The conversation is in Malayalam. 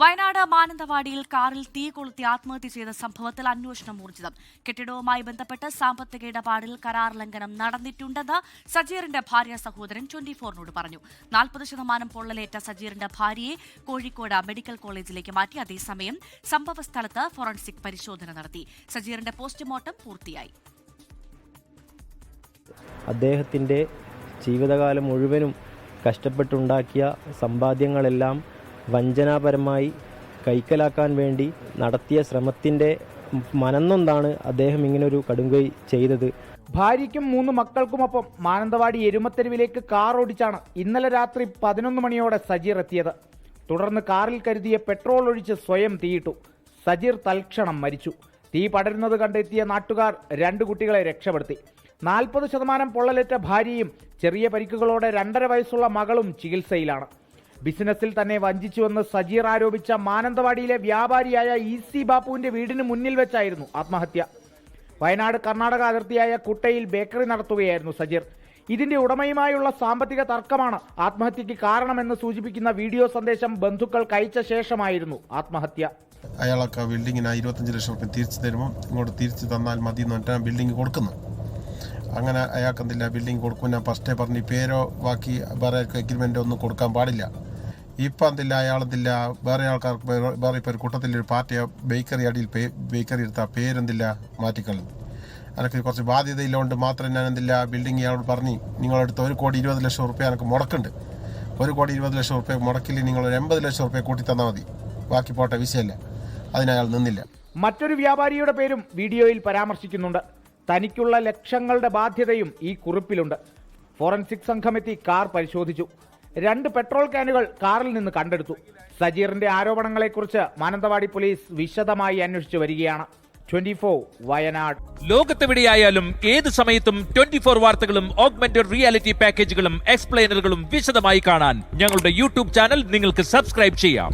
വയനാട് മാനന്തവാടിയിൽ കാറിൽ തീ കൊളുത്തി ആത്മഹത്യ ചെയ്ത സംഭവത്തിൽ അന്വേഷണം ഊർജിതം. കെട്ടിടവുമായി ബന്ധപ്പെട്ട് സാമ്പത്തിക ഇടപാടിൽ കരാർ ലംഘനം നടന്നിട്ടുണ്ടെന്ന് സജീറിന്റെ ഭാര്യ സഹോദരൻ 24-നോട് പറഞ്ഞു. 40% പൊള്ളലേറ്റ സജീറിന്റെ ഭാര്യയെ കോഴിക്കോട് മെഡിക്കൽ കോളേജിലേക്ക് മാറ്റി. അതേസമയം സംഭവസ്ഥലത്ത് ഫോറൻസിക് പരിശോധന നടത്തി. സജീറിന്റെ പോസ്റ്റ്മോർട്ടം പൂർത്തിയായി. അദ്ദേഹത്തിന്റെ ജീവിതകാലം മുഴുവനും കഷ്ടപ്പെട്ടുണ്ടാക്കിയ സമ്പാദ്യങ്ങളെല്ലാം വഞ്ചനാപരമായി കൈക്കലാക്കാൻ വേണ്ടി നടത്തിയ ശ്രമത്തിൻ്റെ മനന്നൊന്നാണ് അദ്ദേഹം ഇങ്ങനൊരു കടുംകൈ ചെയ്തത്. ഭാര്യയ്ക്കും 3 മക്കൾക്കുമൊപ്പം മാനന്തവാടി എരുമത്തെരുവിലേക്ക് കാർ ഓടിച്ചാണ് ഇന്നലെ രാത്രി 11 മണിയോടെ സജീർ എത്തിയത്. തുടർന്ന് കാറിൽ കരുതിയ പെട്രോൾ ഒഴിച്ച് സ്വയം തീയിട്ടു. സജീർ തൽക്ഷണം മരിച്ചു. തീ പടരുന്നത് കണ്ടെത്തിയ നാട്ടുകാർ 2 കുട്ടികളെ രക്ഷപ്പെടുത്തി. 40% പൊള്ളലേറ്റ ഭാര്യയും ചെറിയ പരിക്കുകളോടെ 2.5 വയസ്സുള്ള മകളും ചികിത്സയിലാണ്. ബിസിനസ്സിൽ തന്നെ വഞ്ചിച്ചുവെന്ന് സജീർ ആരോപിച്ച മാനന്തവാടിയിലെ വ്യാപാരിയായ EC ബാപ്പുവിന്റെ വീടിന് മുന്നിൽ വെച്ചായിരുന്നു ആത്മഹത്യ. വയനാട് കർണാടക അതിർത്തിയായ കുട്ടയിൽ ബേക്കറി നടത്തുകയായിരുന്നു സജീർ. ഇതിന്റെ ഉടമയുമായുള്ള സാമ്പത്തിക തർക്കമാണ് ആത്മഹത്യക്ക് കാരണമെന്ന് സൂചിപ്പിക്കുന്ന വീഡിയോ സന്ദേശം ബന്ധുക്കൾക്ക് അയച്ച ശേഷമായിരുന്നു ആത്മഹത്യ. അയാൾക്ക് ബിൽഡിങ്ങിന് 25 ലക്ഷം രൂപ തിരിച്ചു തരുമ്പോൾ ഇങ്ങോട്ട് തിരിച്ചു തന്നാൽ മതി എന്ന് പറഞ്ഞാൽ ബിൽഡിംഗ് കൊടുക്കുന്നു. അങ്ങനെ അയാൾക്ക് എന്തില്ല ബിൽഡിംഗ് കൊടുക്കും. ഞാൻ ഫസ്റ്റേ പറഞ്ഞ് പേരോ ബാക്കി വേറെ എഗ്രിമെൻ്റ് ഒന്നും കൊടുക്കാൻ പാടില്ല. ഇപ്പം എന്തില്ല അയാളെന്തില്ല വേറെ ആൾക്കാർക്ക് വേറെ ഇപ്പോൾ ഒരു കൂട്ടത്തിലൊരു പാർട്ടി ബേക്കറി അടിയിൽ ബേക്കറി എടുത്താൽ പേരെന്തില്ല മാറ്റിക്കളഞ്ഞു. എനിക്ക് കുറച്ച് ബാധ്യതയില്ലോണ്ട് മാത്രം ഞാൻ എന്തില്ല ബിൽഡിംഗ് അയാളോട് പറഞ്ഞ് നിങ്ങളെടുത്ത് 1,20,00,000 രൂപ എനിക്ക് മുടക്കുന്നുണ്ട്. 1,20,00,000 രൂപ മുടക്കിൽ നിങ്ങൾ 80 ലക്ഷം രൂപ കൂട്ടി തന്നാൽ മതി, ബാക്കി പോട്ടെ വിഷയമല്ല. അതിനയാൾ നിന്നില്ല. മറ്റൊരു വ്യാപാരിയുടെ പേരും വീഡിയോയിൽ പരാമർശിക്കുന്നുണ്ട്. തനിക്കുള്ള ലക്ഷങ്ങളുടെ ബാധ്യതയും ഈ കുറിപ്പിലുണ്ട്. ഫോറൻസിക് സംഘമെത്തി കാർ പരിശോധിച്ചു. 2 പെട്രോൾ ക്യാനുകൾ കാറിൽ നിന്ന് കണ്ടെടുത്തു. സജീറിന്റെ ആരോപണങ്ങളെക്കുറിച്ച് മാനന്തവാടി പോലീസ് വിശദമായി അന്വേഷിച്ചു വരികയാണ്. 24 വയനാട്. ലോകത്തെവിടെയായാലും ഏത് സമയത്തും 24 വാർത്തകളും ഓഗ്മെന്റഡ് റിയാലിറ്റി പാക്കേജുകളും എക്സ്പ്ലെയിനറുകളും വിശദമായി കാണാൻ ഞങ്ങളുടെ യൂട്യൂബ് ചാനൽ നിങ്ങൾക്ക് സബ്സ്ക്രൈബ് ചെയ്യാം.